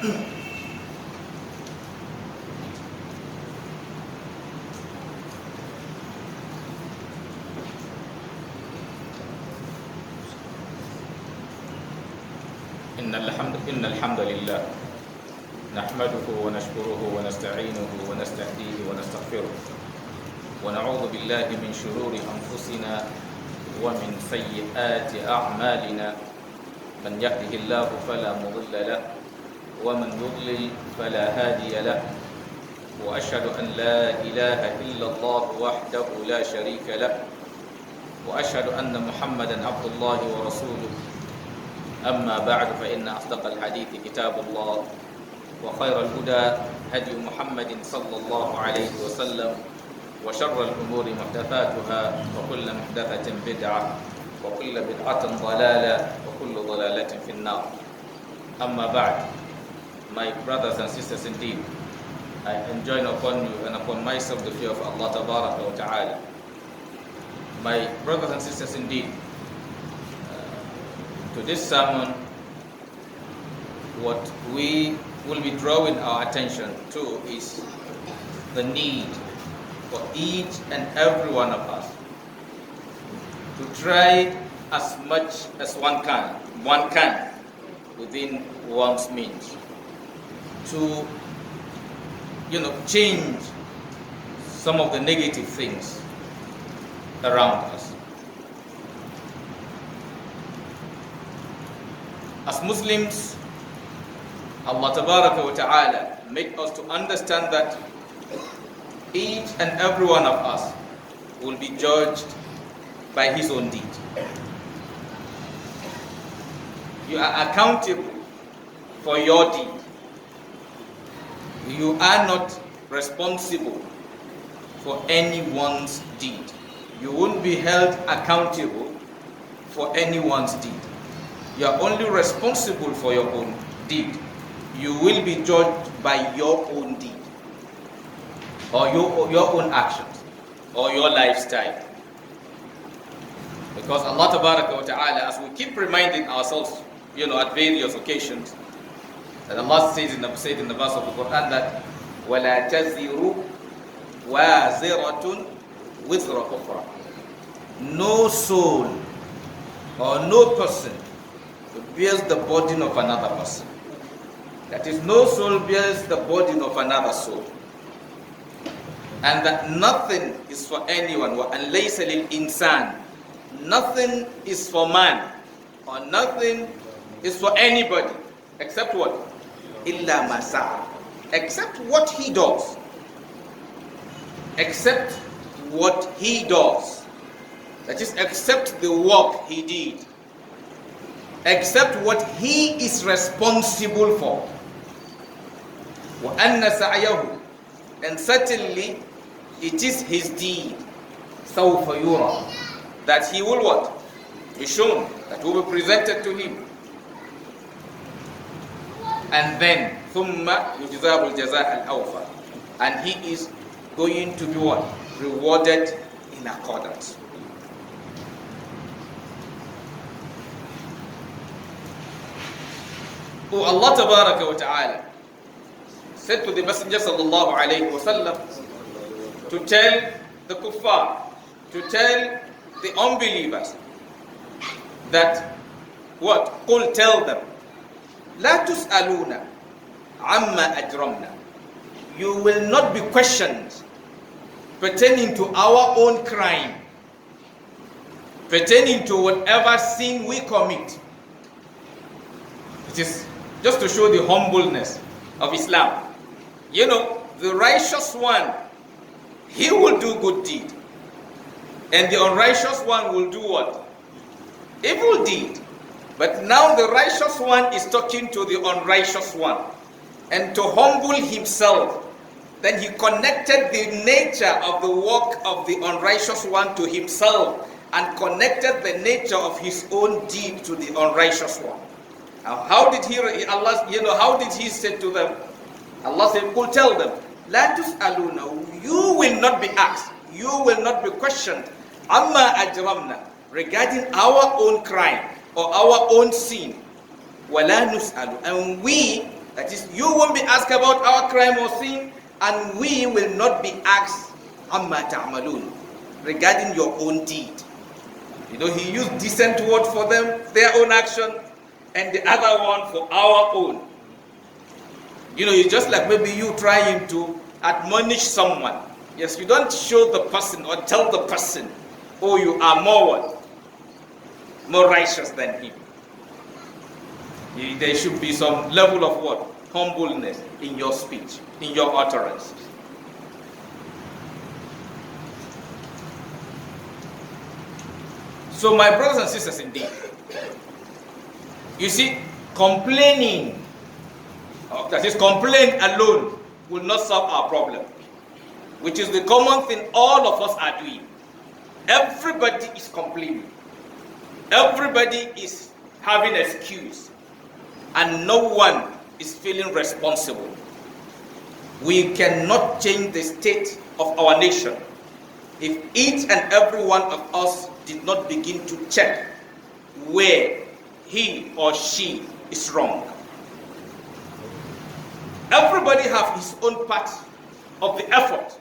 إن الحمد لله نحمده ونشكره ونستعينه ونستهديه ونستغفره ونعوذ بالله من شرور أنفسنا ومن سيئات أعمالنا من يهده الله فلا مضل له ومن يضلل فلا هادي له وأشهد أن لا إله إلا الله وحده لا شريك له وأشهد أن محمدا عبد الله ورسوله أما بعد فإن أصدق الحديث كتاب الله وخير الهدى هدي محمد صلى الله عليه وسلم وشر الأمور محدثاتها وكل محدثة بدعة وكل بدعة ضلالة وكل ضلالة في النار. أما بعد, my brothers and sisters, indeed I enjoin upon you and upon myself the fear of Allah Tabaraka wa Ta'ala. My brothers and sisters, indeed, to this sermon, what we will be drawing our attention to is the need for each and every one of us to try as much as one can within one's means to change some of the negative things around us. As Muslims, Allah Tabaraka wa Ta'ala made us to understand that each and every one of us will be judged by his own deed. You are accountable for your deed. You are not responsible for anyone's deed. You won't be held accountable for anyone's deed. You are only responsible for your own deed. You will be judged by your own deed, or your own actions, or your lifestyle. Because Allah Tabaraka wa Ta'ala, as we keep reminding ourselves, at various occasions, that Allah said in the verse of the Quran that وَلَا تَزِرُ وَازِرَةٌ وِزْرَ أُخْرَى. No soul or no person bears the burden of another person. That is, no soul bears the burden of another soul. And that nothing is for anyone. وَأَنْ لَيْسَ لِلْإِنسَانِ. Nothing is for man, or nothing is for anybody, except what? إِلَّا مَا سَعَى. Except what he does. Except what he does. That is, except the work he did. Except what he is responsible for. وَأَنَّ سَعْيَهُ. And certainly it is his deed, سَوْفَ يُرَى, that he will what? Be shown, that will be presented to him. And then ثُمَّ يُجْزَاهُ الْجَزَاءَ الْأَوْفَى. And he is going to be what? Rewarded in accordance. Who Allah Tabaraka wa Ta'ala said to the Messenger sallallahu alayhi wa sallam to tell the kuffar, to tell the unbelievers that what? قُلْ, tell them, لَا تُسْأَلُونَ عَمَّا أَجْرَمْنَا. You will not be questioned pertaining to our own crime, pertaining to whatever sin we commit. It is just to show the humbleness of Islam. The righteous one, he will do good deed. And the unrighteous one will do what? Evil deed. But now the righteous one is talking to the unrighteous one. And to humble himself, then he connected the nature of the work of the unrighteous one to himself, and connected the nature of his own deed to the unrighteous one. How did he say to them? Allah said, "Go tell them, la tus'aluna." You will not be asked. You will not be questioned. Amma ajramna, regarding our own crime or our own sin. Wala nus'alu, and we That is, you won't be asked about our crime or sin, and we will not be asked amma ta'malun, regarding your own deed. You know, he used decent word for them, their own action, and the other one for our own. You know, it's just like maybe you trying to admonish someone. Yes, you don't show the person or tell the person, oh, you are more what? More righteous than him. There should be some level of what? Humbleness in your speech, in your utterance. So my brothers and sisters, indeed, you see, complaining, that is, complaint alone will not solve our problem, which is the common thing all of us are doing. Everybody is complaining. Everybody is having an excuse, and no one is feeling responsible. We cannot change the state of our nation if each and every one of us did not begin to check where he or she is wrong. Everybody has his own part of the effort.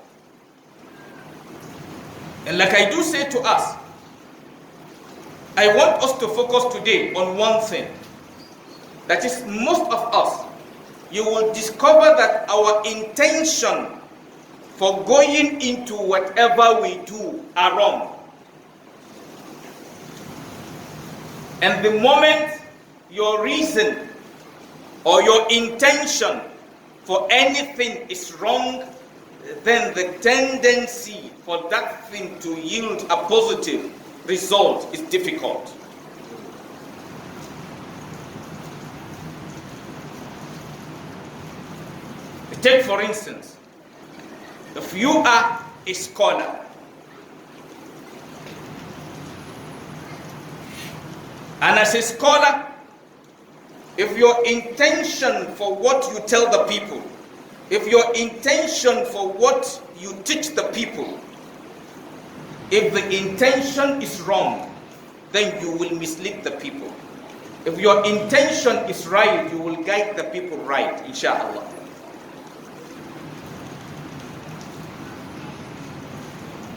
And like I do say to us, I want us to focus today on one thing. That is, most of us, you will discover that our intention for going into whatever we do are wrong. And the moment your reason or your intention for anything is wrong, then the tendency for that thing to yield a positive result is difficult. Take, for instance, if you are a scholar, and as a scholar, if your intention for what you tell the people, if your intention for what you teach the people, if the intention is wrong, then you will mislead the people. If your intention is right, you will guide the people right, inshallah.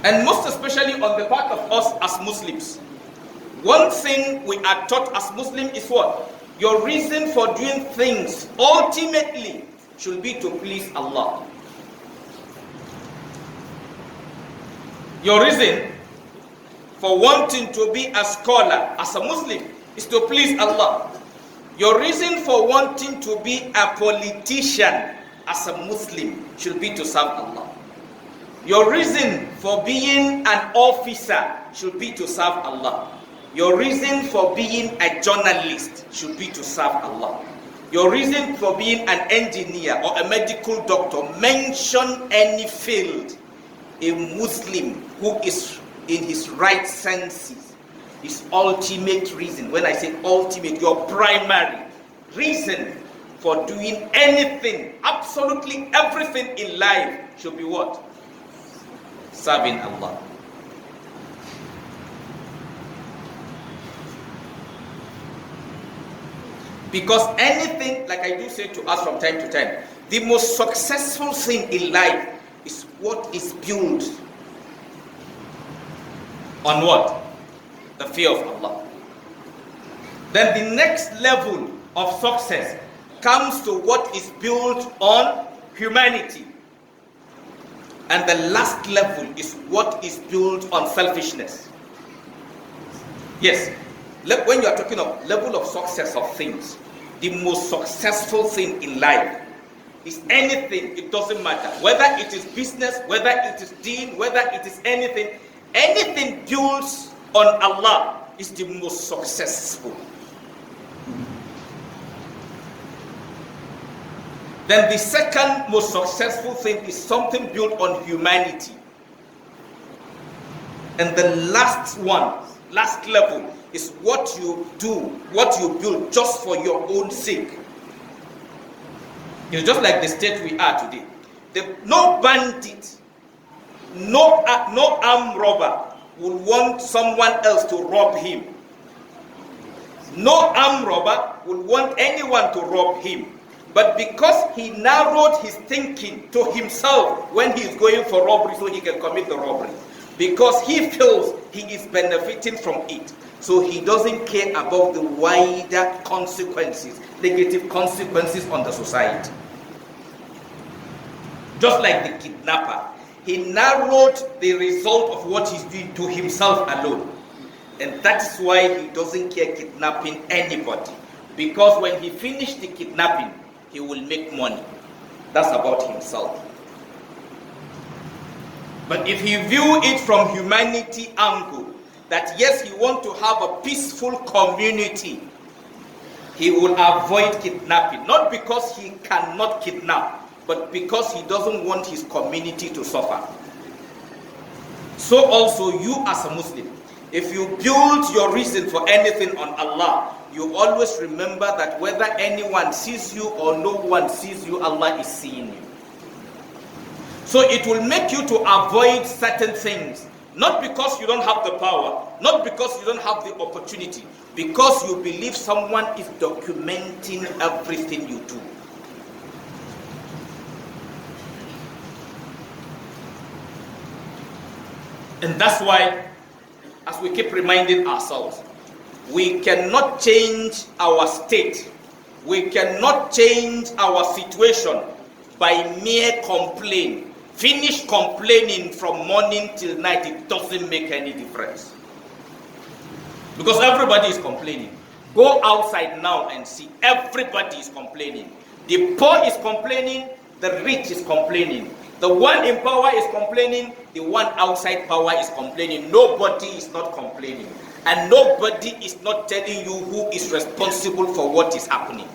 And most especially on the part of us as Muslims, one thing we are taught as Muslims is what? Your reason for doing things ultimately should be to please Allah. Your reason for wanting to be a scholar as a Muslim is to please Allah. Your reason for wanting to be a politician as a Muslim should be to serve Allah. Your reason for being an officer should be to serve Allah. Your reason for being a journalist should be to serve Allah. Your reason for being an engineer or a medical doctor, mention any field. A Muslim who is in his right senses, his ultimate reason, when I say ultimate, your primary reason for doing anything, absolutely everything in life should be what? Serving Allah. Because anything, like I do say to us from time to time, the most successful thing in life is what is built on what? The fear of Allah. Then the next level of success comes to what is built on humanity. And the last level is what is built on selfishness. Yes, when you are talking of level of success of things, the most successful thing in life is anything, it doesn't matter. Whether it is business, whether it is deen, whether it is anything built on Allah is the most successful. Then the second most successful thing is something built on humanity. And the last one, last level, is what you do, what you build just for your own sake. It's just like the state we are today. No bandit, no armed robber will want someone else to rob him. No armed robber will want anyone to rob him. But because he narrowed his thinking to himself when he is going for robbery so he can commit the robbery, because he feels he is benefiting from it, so he doesn't care about the wider consequences, negative consequences on the society. Just like the kidnapper, he narrowed the result of what he's doing to himself alone. And that is why he doesn't care kidnapping anybody. Because when he finished the kidnapping, he will make money. That's about himself. But if he view it from humanity angle, that yes, he wants to have a peaceful community, he will avoid kidnapping. Not because he cannot kidnap, but because he doesn't want his community to suffer. So also you as a Muslim, if you build your reason for anything on Allah, you always remember that whether anyone sees you or no one sees you, Allah is seeing you. So it will make you to avoid certain things, not because you don't have the power, not because you don't have the opportunity, because you believe someone is documenting everything you do. And that's why, as we keep reminding ourselves, we cannot change our state, we cannot change our situation by mere complaint. Finish complaining from morning till night, it doesn't make any difference. Because everybody is complaining. Go outside now and see, everybody is complaining. The poor is complaining, the rich is complaining. The one in power is complaining, the one outside power is complaining. Nobody is not complaining. And nobody is not telling you who is responsible for what is happening.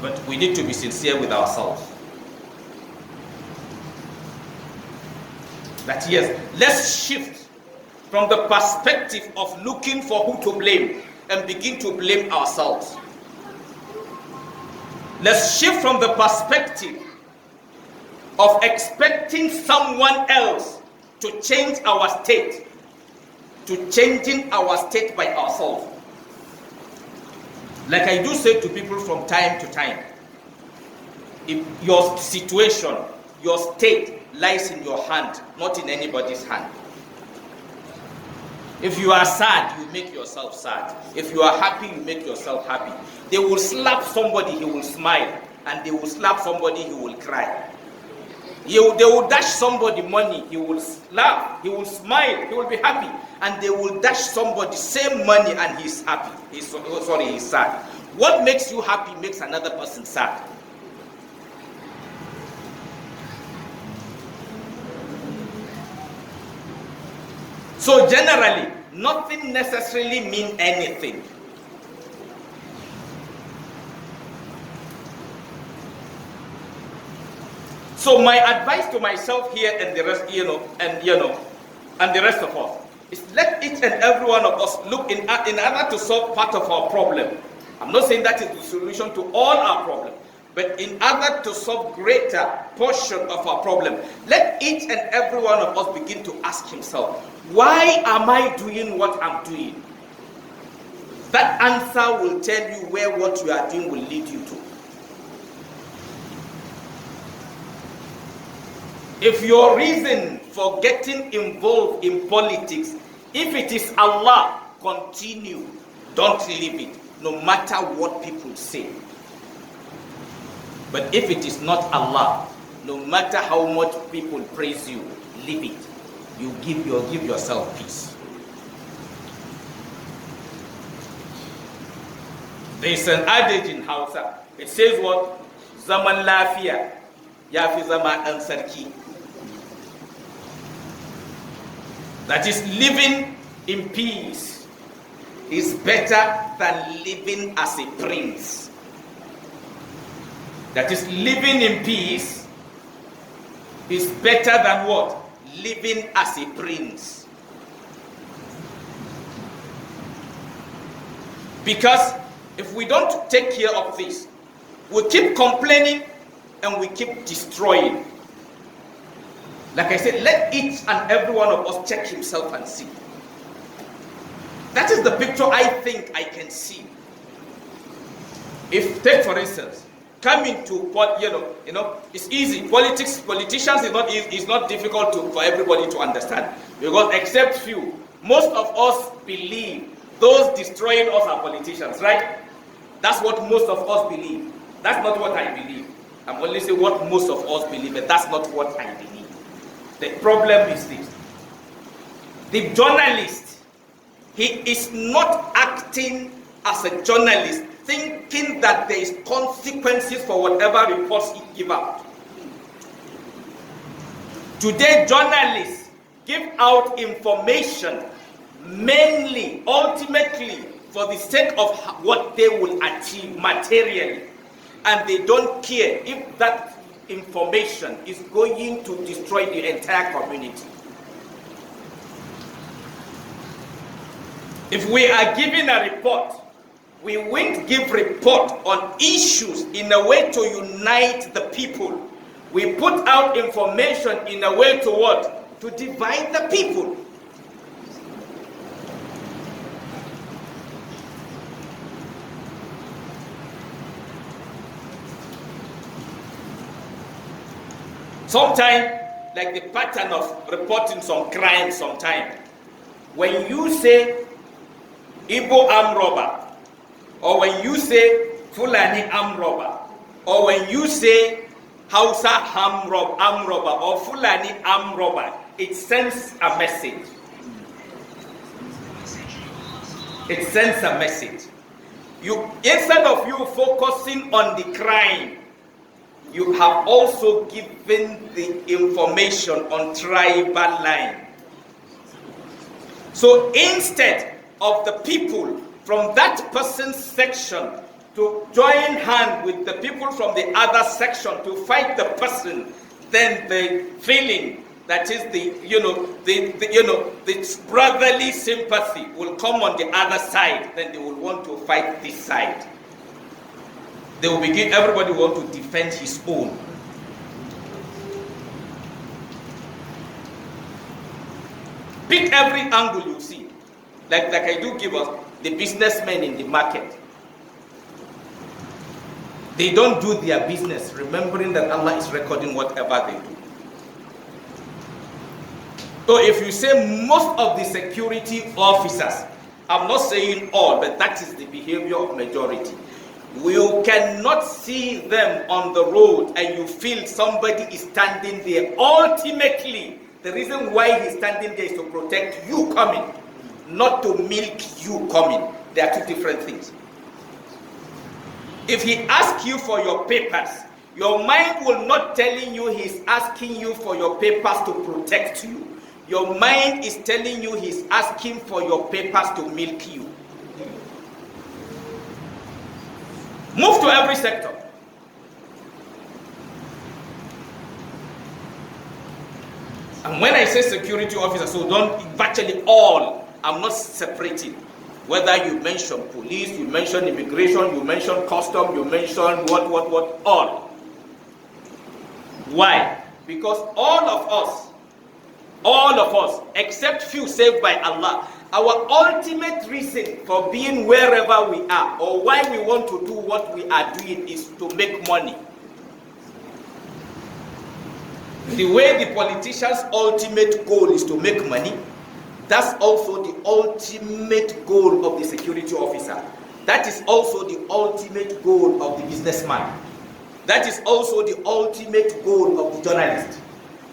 But we need to be sincere with ourselves. That yes, let's shift from the perspective of looking for who to blame and begin to blame ourselves. Let's shift from the perspective of expecting someone else to change our state to changing our state by ourselves. Like I do say to people from time to time, if your situation, your state lies in your hand, not in anybody's hand. If you are sad, you make yourself sad. If you are happy, you make yourself happy. They will slap somebody, he will smile. And they will slap somebody, he will cry. They will dash somebody money, he will laugh, he will smile, he will be happy. And they will dash somebody same money and he's happy. He's sad. What makes you happy makes another person sad. So generally, nothing necessarily means anything. So my advice to myself here and the rest, and the rest of us is let each and every one of us look in order to solve part of our problem. I'm not saying that is the solution to all our problems, but in order to solve greater portion of our problem, let each and every one of us begin to ask himself, why am I doing what I'm doing? That answer will tell you where what you are doing will lead you to. If your reason for getting involved in politics, if it is Allah, continue. Don't leave it, no matter what people say. But if it is not Allah, no matter how much people praise you, leave it. You give yourself peace. There is an adage in Hausa. It says what? Zaman lafiya yafi zama dan sarki. That is, living in peace is better than living as a prince. That is, living in peace is better than what? Living as a prince. Because if we don't take care of this, we keep complaining and we keep destroying. Like I said, let each and every one of us check himself and see. That is the picture I think I can see. If, take for instance, coming to what, it's easy. Politicians is not difficult for everybody to understand, because except few, most of us believe those destroying us are politicians, right? That's what most of us believe. That's not what I believe. I'm only saying what most of us believe, but that's not what I believe. The problem is this. The journalist, he is not acting as a journalist, thinking that there is consequences for whatever reports he give out. Today, journalists give out information mainly, ultimately, for the sake of what they will achieve materially. And they don't care if that information is going to destroy the entire community. If we are giving a report, we won't give report on issues in a way to unite the people. We put out information in a way to what? To divide the people. Sometimes, like the pattern of reporting some crime sometimes, when you say Igbo armed robber, or when you say Fulani armed robber, or when you say Hausa armed robber, or Fulani armed robber, it sends a message. It sends a message. Instead of you focusing on the crime, you have also given the information on tribal line. So instead of the people from that person's section to join hand with the people from the other section to fight the person, then the feeling that is the brotherly sympathy will come on the other side. Then they will want to fight this side. They will begin, everybody want to defend his own. Pick every angle you see. Like I do give us the businessmen in the market. They don't do their business remembering that Allah is recording whatever they do. So if you say most of the security officers, I'm not saying all, but that is the behavior of majority. You cannot see them on the road and you feel somebody is standing there. Ultimately, the reason why he's standing there is to protect you coming, not to milk you coming. They are two different things. If he asks you for your papers, your mind will not telling you he's asking you for your papers to protect you. Your mind is telling you he's asking for your papers to milk you. Move to every sector. And when I say security officer, so don't, virtually all, I'm not separating. Whether you mention police, you mention immigration, you mention custom, you mention what, all. Why? Because all of us, except few saved by Allah, our ultimate reason for being wherever we are, or why we want to do what we are doing, is to make money. The way the politician's ultimate goal is to make money, that's also the ultimate goal of the security officer. That is also the ultimate goal of the businessman. That is also the ultimate goal of the journalist.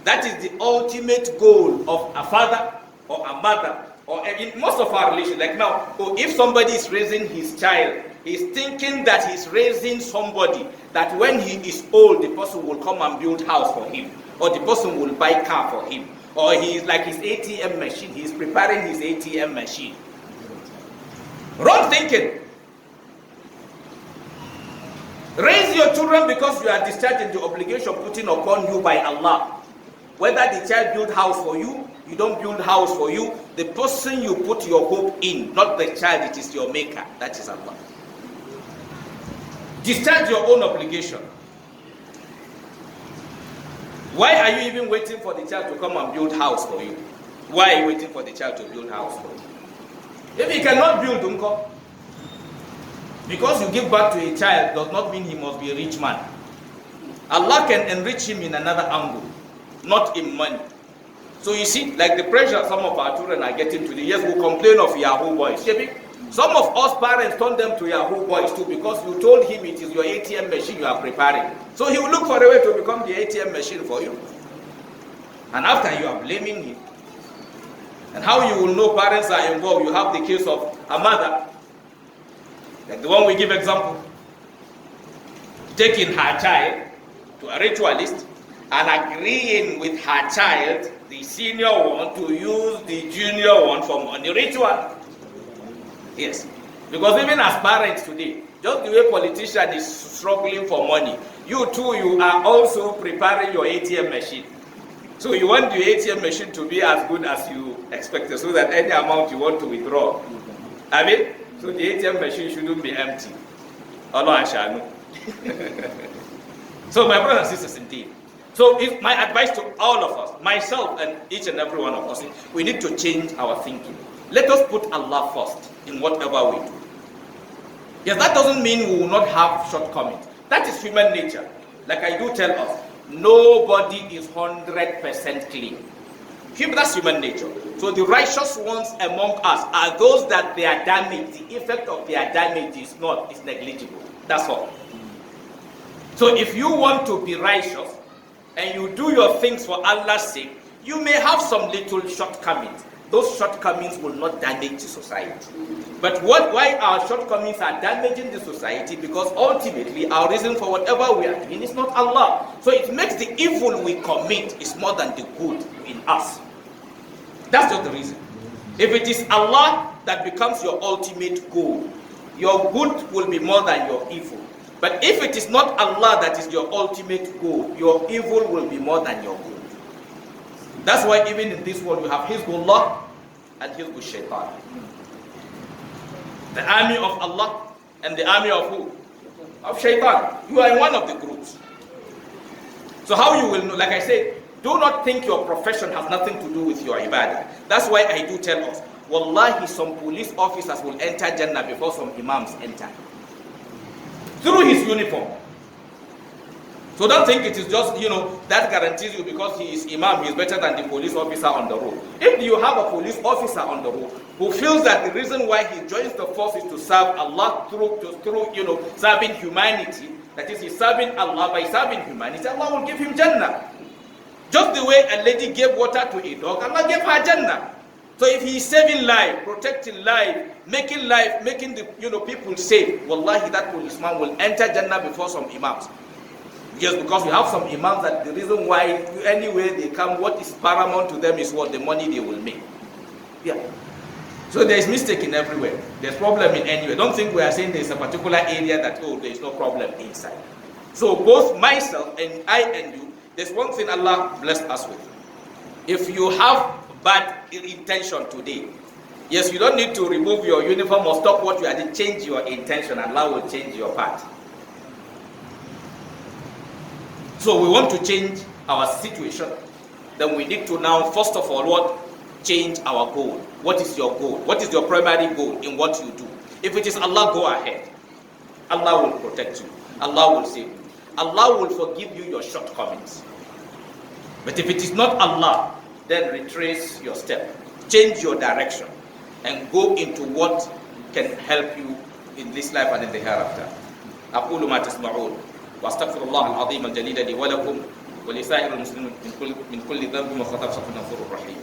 That is the ultimate goal of a father or a mother, or in most of our relations. Like now, if somebody is raising his child, he's thinking that he's raising somebody that when he is old, the person will come and build house for him, or the person will buy car for him, or he's like his ATM machine, he's preparing his ATM machine. Wrong thinking. Raise your children because you are discharging the obligation put upon you by Allah. Whether the child build house for you, you don't build house for you, the person you put your hope in, not the child, it is your maker. That is Allah. Discharge your own obligation. Why are you even waiting for the child to come and build house for you? Why are you waiting for the child to build house for you? If he cannot build, Because you give birth to a child does not mean he must be a rich man. Allah can enrich him in another angle, not in money. So you see, like the pressure some of our children are getting today. Yes, we complain of Yahoo boys. Some of us parents turn them to Yahoo boys too, because you told him it is your ATM machine you are preparing. So he will look for a way to become the ATM machine for you. And after you are blaming him. And how you will know parents are involved, you have the case of a mother, like the one we give example, taking her child to a ritualist and agreeing with her child, the senior one, to use the junior one for money ritual. Yes. Because even as parents today, just the way politician is struggling for money, you too, you are also preparing your ATM machine. So you want the ATM machine to be as good as you expected, so that any amount you want to withdraw. I mean, so the ATM machine shouldn't be empty. Allah Ashanu. So my brothers and sisters, indeed. So if my advice to all of us, myself and each and every one of us, we need to change our thinking. Let us put Allah first in whatever we do. Yes, that doesn't mean we will not have shortcomings. That is human nature. Like I do tell us, nobody is 100% clean. That's human nature. So the righteous ones among us are those that their damage, the effect of their damage is negligible. That's all. So if you want to be righteous and you do your things for Allah's sake, you may have some little shortcomings. Those shortcomings will not damage the society. But why our shortcomings are damaging the society? Because ultimately our reason for whatever we are doing is not Allah. So it makes the evil we commit is more than the good in us. That's just the reason. If it is Allah that becomes your ultimate goal, your good will be more than your evil. But if it is not Allah that is your ultimate goal, your evil will be more than your good. That's why even in this world we have Hizbullah and Hizbul Shaitan. The army of Allah and the army of who? Of Shaitan. You are in one of the groups. So how you will know? Like I said, do not think your profession has nothing to do with your ibadah. That's why I do tell us, wallahi, some police officers will enter Jannah before some imams enter. Through his uniform. So don't think it is just, that guarantees you because he is imam, he is better than the police officer on the road. If you have a police officer on the road who feels that the reason why he joins the force is to serve Allah through serving humanity, that is, he's serving Allah by serving humanity, Allah will give him Jannah. Just the way a lady gave water to a dog, Allah gave her Jannah. So if he is saving life, protecting life, making the people safe, wallahi, that policeman will enter Jannah before some imams. Just because we have some imams that the reason why anywhere they come, what is paramount to them is what the money they will make. Yeah. So there is mistake in everywhere. There's problem in anywhere. Don't think we are saying there is a particular area that, there is no problem inside. So both myself and I and you, there's one thing Allah blessed us with. If you have bad intention today, yes, you don't need to remove your uniform or stop what you are doing. Change your intention. Allah will change your path. So we want to change our situation. Then we need to now, first of all, change our goal. What is your goal? What is your primary goal in what you do? If it is Allah, go ahead. Allah will protect you. Allah will save you. Allah will forgive you your shortcomings. But if it is not Allah, then retrace your step. Change your direction and go into what can help you in this life and in the hereafter. أقول ما تسمعون واستغفر الله العظيم الجليل لي ولكم ولسائر المسلمين من كل ذنب وخطأ غفور رحيم.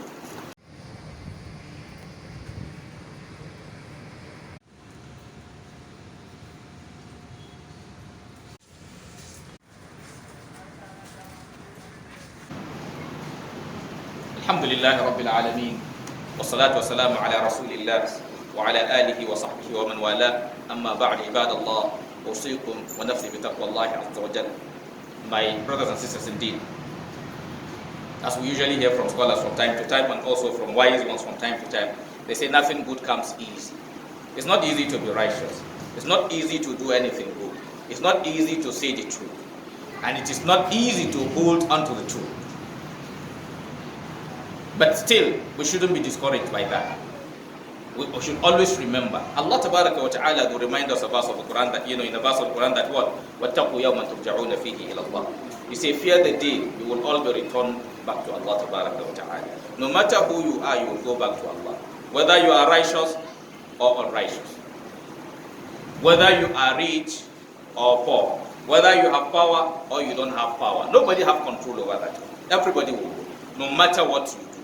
الحمد لله رب العالمين والصلاة والسلام على رسول الله وعلى آله وصحبه ومن والاه أما بعد عباد الله أوصيكم ونفسي بتقوى الله عز وجل. My brothers and sisters, indeed, as we usually hear from scholars from time to time and also from wise ones from time to time, they say nothing good comes easy. It's not easy to be righteous. It's not easy to do anything good. It's not easy to say the truth. And it is not easy to hold onto the truth. But still, we shouldn't be discouraged by that. We should always remember. Allah Tabaraka wa Ta'ala will remind us of verse of the Quran that, in a verse of the Quran that what? وَاتَّقُوا يَوْمًا تُرْجَعُونَ فِيهِ إِلَى اللَّهِ. You say, fear the day you will all be returned back to Allah Tabaraka wa Ta'ala. No matter who you are, you will go back to Allah. Whether you are righteous or unrighteous. Whether you are rich or poor. Whether you have power or you don't have power. Nobody have control over that. Everybody will go. No matter what you do.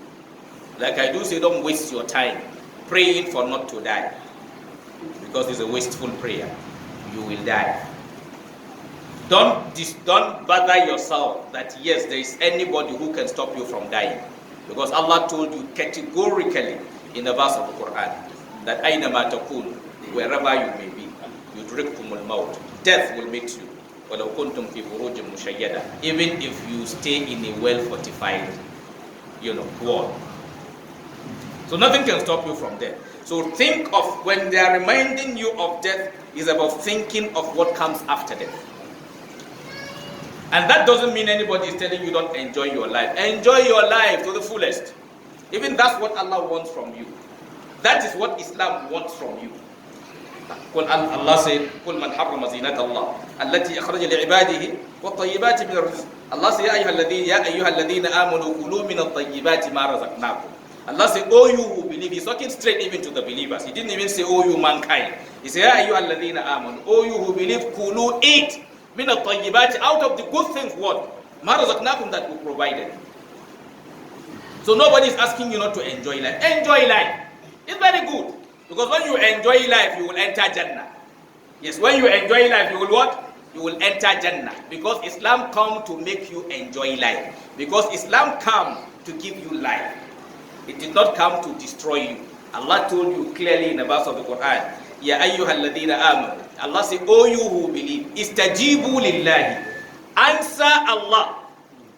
Like I do say, don't waste your time praying for not to die. Because it's a wasteful prayer. You will die. Don't bother yourself that yes, there is anybody who can stop you from dying. Because Allah told you categorically in the verse of the Quran that أَيْنَمَا تَكُونُ, wherever you may be, يُدْرِكْكُمُ الْمَوْتِ, death will meet you. وَلَوْ كُنْتُمْ فِي بُرُوجٍ مُشَيَّدَةٍ, even if you stay in a well-fortified, wall. So nothing can stop you from death. So think of, when they are reminding you of death, is about thinking of what comes after death. And that doesn't mean anybody is telling you don't enjoy your life. Enjoy your life to the fullest. Even that's what Allah wants from you. That is what Islam wants from you. Allah said, قُلْ مَنْ حَرَّمَ زِينَةَ اللَّهِ الَّتِي أَخْرَجَ لِعِبَادِهِ وَالطَّيِّبَاتِ مِنَ الرِّزْقِ. Allah said, يَا أَيُّهَا الَّذِينَ آمَنُوا كُلُوا مِنَ الطَّيِّبَاتِ مَا رَزَقْنَاكُمْ. Allah said, oh you who believe. He's talking straight even to the believers. He didn't even say, oh you mankind. He said, يَا أَيُّهَا الَّذِينَ آمَنُوا, oh you who believe, كُلُوا, eat مِنَ الطَّيِّبَاتِ, out of the good things, what? مَا رَزَقْنَاكُمْ, that we provided. So nobody is asking you not to enjoy life. Enjoy life. It's very good. Because when you enjoy life, you will enter Jannah. Yes, when you enjoy life, you will what? You will enter Jannah. Because Islam come to make you enjoy life. Because Islam come to give you life. It did not come to destroy you. Allah told you clearly in the verse of the Quran, Ya ayyuhal ladina amanu. Allah said, oh you who believe, istajibu lillahi. Answer Allah.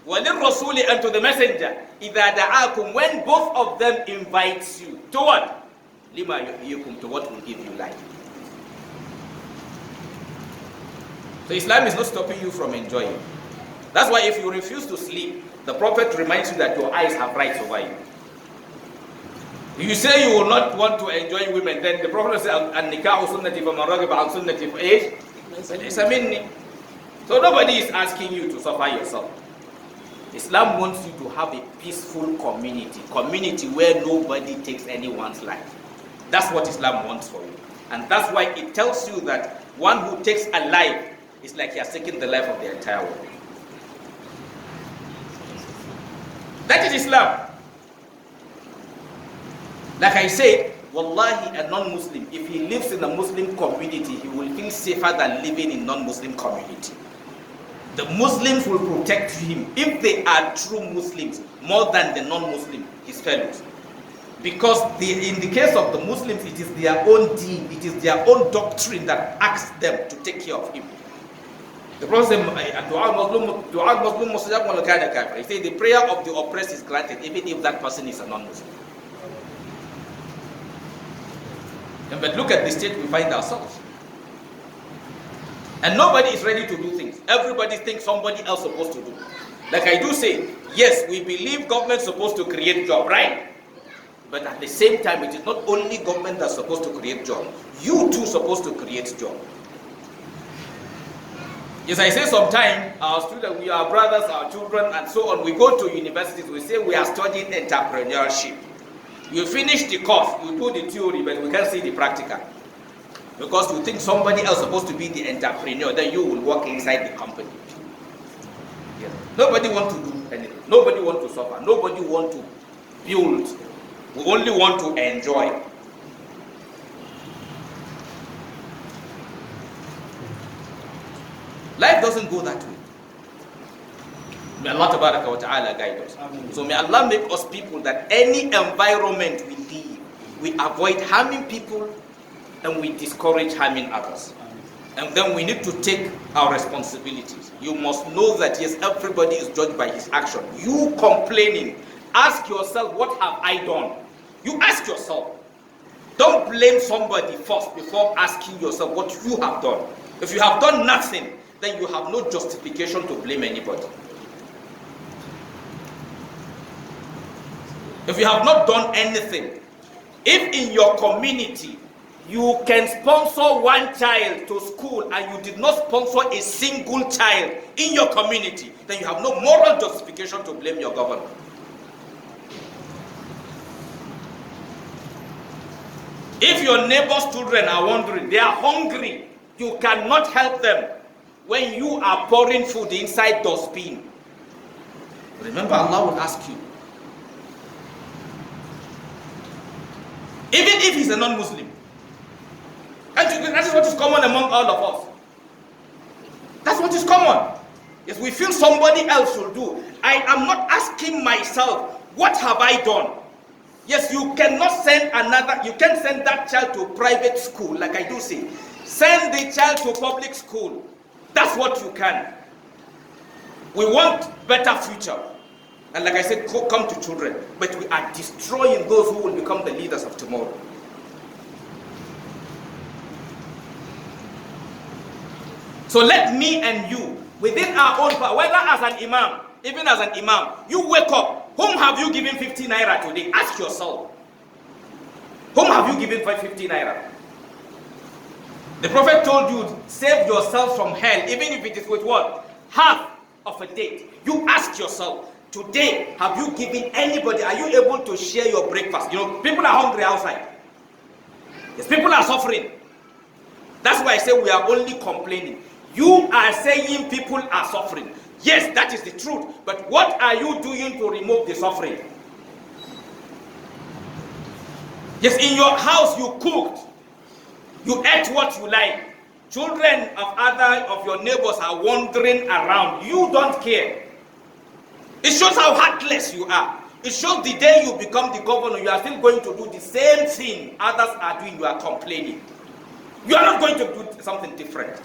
Walil rasuli, and to the messenger. Idha da'akum, when both of them invites you. To what? Lima yuhyikum, to what will give you life. So Islam is not stopping you from enjoying. That's why if you refuse to sleep, the Prophet reminds you that your eyes have rights over you. If you say you will not want to enjoy women, then the Prophet says, An-nikahu sunnati faman raghiba an sunnati falaysa minni. So nobody is asking you to suffer yourself. Islam wants you to have a peaceful community where nobody takes anyone's life. That's what Islam wants for you. And that's why it tells you that one who takes a life is like he has taken the life of the entire world. That is Islam. Like I said, wallahi, a non-Muslim, if he lives in a Muslim community, he will feel safer than living in non-Muslim community. The Muslims will protect him, if they are true Muslims, more than the non-Muslim, his fellows. Because in the case of the Muslims, it is their own deen, it is their own doctrine that asks them to take care of him. The Prophet said, he said, the prayer of the oppressed is granted, even if that person is a non-Muslim. But look at the state we find ourselves. And nobody is ready to do things. Everybody thinks somebody else is supposed to do. Like I do say, yes, we believe government is supposed to create jobs, right? But at the same time, it is not only government that's supposed to create jobs. You too supposed to create jobs. Yes, I say sometimes, our students, we are brothers, our children, and so on. We go to universities, we say we are studying entrepreneurship. You finish the course, you do the theory, but we can't see the practical. Because you think somebody else is supposed to be the entrepreneur, then you will work inside the company. Yes. Nobody wants to do anything. Nobody wants to suffer. Nobody wants to build. We only want to enjoy. Life doesn't go that way. May Allah Ta'ala guide us. So may Allah make us people that any environment we live, we avoid harming people and we discourage harming others. And then we need to take our responsibilities. You must know that yes, everybody is judged by his action. You complaining, ask yourself, what have I done? You ask yourself. Don't blame somebody first before asking yourself what you have done. If you have done nothing, then you have no justification to blame anybody. If you have not done anything, If in your community you can sponsor one child to school and you did not sponsor a single child in your community, then you have no moral justification to blame your government. If your neighbor's children are wandering, they are hungry, you cannot help them when you are pouring food inside dustbin. Remember, Allah will ask you. Even if he's a non-Muslim. And that is what is common among all of us. That's what is common. Yes, we feel somebody else should do. I am not asking myself, what have I done? Yes, you cannot send you can send that child to private school, like I do say. Send the child to public school. That's what you can. We want better future. And like I said, come to children. But we are destroying those who will become the leaders of tomorrow. So let me and you, within our own power, whether as an imam, even as an imam, you wake up. Whom have you given 50 naira today? Ask yourself. Whom have you given 50 naira? The Prophet told you, save yourself from hell, even if it is with what? Half of a date. You ask yourself, today, have you given anybody, are you able to share your breakfast? You know, people are hungry outside. Yes, people are suffering. That's why I say we are only complaining. You are saying people are suffering. Yes, that is the truth. But what are you doing to remove the suffering? Yes, in your house you cooked. You ate what you like. Children of your neighbors are wandering around. You don't care. It shows how heartless you are. It shows the day you become the governor, you are still going to do the same thing others are doing. You are complaining. You are not going to do something different.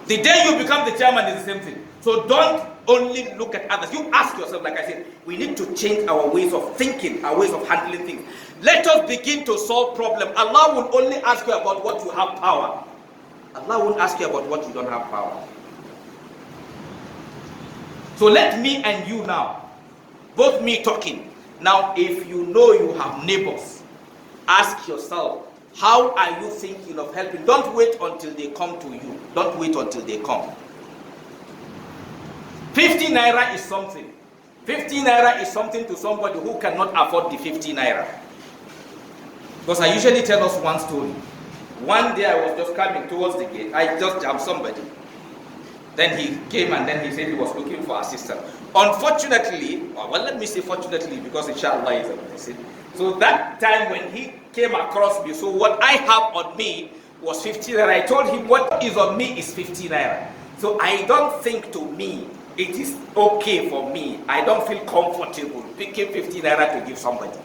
The day you become the chairman is the same thing. So don't only look at others. You ask yourself, like I said, we need to change our ways of thinking, our ways of handling things. Let us begin to solve problems. Allah will only ask you about what you have power. Allah won't ask you about what you don't have power. So let me and you now, both me talking. Now, if you know you have neighbors, ask yourself, how are you thinking of helping? Don't wait until they come to you. Don't wait until they come. 50 naira is something. 50 naira is something to somebody who cannot afford the 50 naira. Because I usually tell us one story. One day I was just coming towards the gate. I just jammed somebody. Then he came and then he said he was looking for assistance. Unfortunately, well, let me say fortunately, because inshallah is a blessing. So that time when he came across me, so what I have on me was 50 naira. I told him what is on me is 50 naira. So I don't think to me it is okay for me. I don't feel comfortable picking 50 naira to give somebody.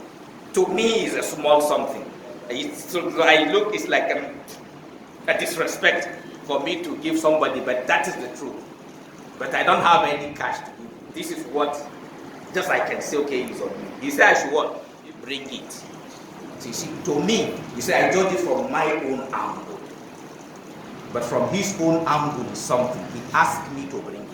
To me, it's a small something. It's like a disrespect for me to give somebody, but that is the truth. But I don't have any cash to give. This is what, just I can say, okay, it's on me. He said I should what? Bring it. So you see, to me, he said I judge it from my own angle. But from his own angle is something. He asked me to bring it.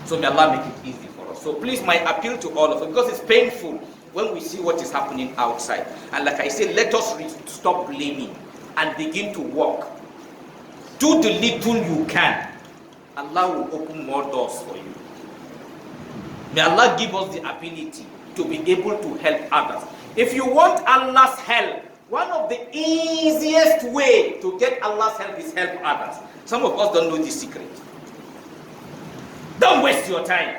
So may Allah make it easy for us. So please, my appeal to all of us, because it's painful when we see what is happening outside. And like I said, let us stop blaming and begin to work. Do the little you can. Allah will open more doors for you. May Allah give us the ability to be able to help others. If you want Allah's help, one of the easiest way to get Allah's help is help others. Some of us don't know this secret. Don't waste your time.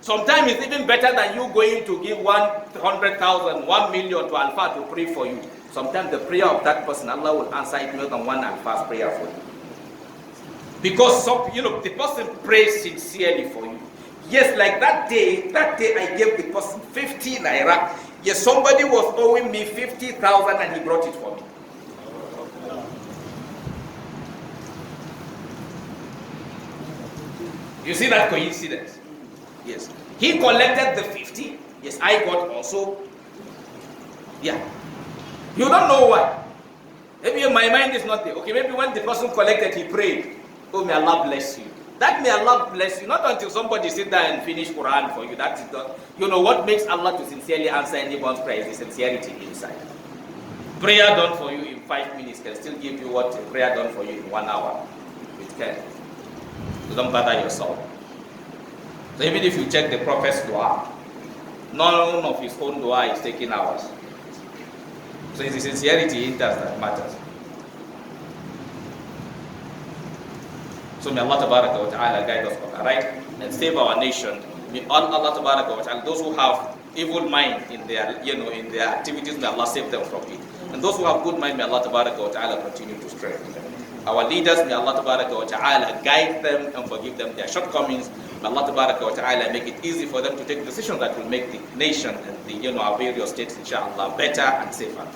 Sometimes it's even better than you going to give 100,000, 1 million to Alpha to pray for you. Sometimes the prayer of that person, Allah will answer it more than one Alpha's prayer for you. Because the person prays sincerely for you. Yes, like that day I gave the person 50 naira. Yes, somebody was owing me 50,000 and he brought it for me. You see that coincidence? Yes. He collected the 50. Yes, I got also. Yeah. You don't know why. Maybe my mind is not there. Okay, maybe when the person collected, he prayed. Oh, may Allah bless you. That may Allah bless you, not until somebody sit there and finish Quran for you. That is not, what makes Allah to sincerely answer anyone's prayer is the sincerity inside. Prayer done for you in 5 minutes can still give you what a prayer done for you in 1 hour. It can. So don't bother yourself. So even if you check the Prophet's dua, none of his own dua is taking hours. So it's the sincerity in that matters. So may Allah Ta'ala guide us right and save our nation. May Allah Ta'ala, those who have evil mind in their activities, may Allah save them from it. And those who have good mind, may Allah Ta'ala continue to strengthen them. Our leaders, may Allah Ta'ala guide them and forgive them their shortcomings. May Allah Ta'ala make it easy for them to take decisions that will make the nation and our various states, inshallah, better and safer.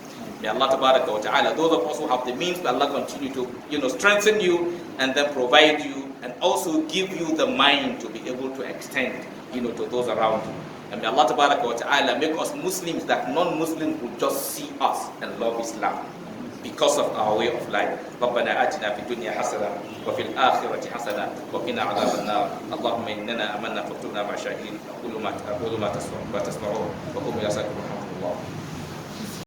May Allah Ta'ala, those of us who have the means, may Allah continue to strengthen you and then provide you and also give you the mind to be able to extend to those around you. And may Allah Ta'ala make us Muslims that non-Muslims will just see us and love Islam because of our way of life. ربنا آتنا في الدنيا حسنة وفي الآخرة حسنة وقنا عذاب النار. اللهم إننا آمنا فاكتبنا مع الشاهدين. أقول ما تسمعون وقوموا إلى صلاتكم ورحمة الله.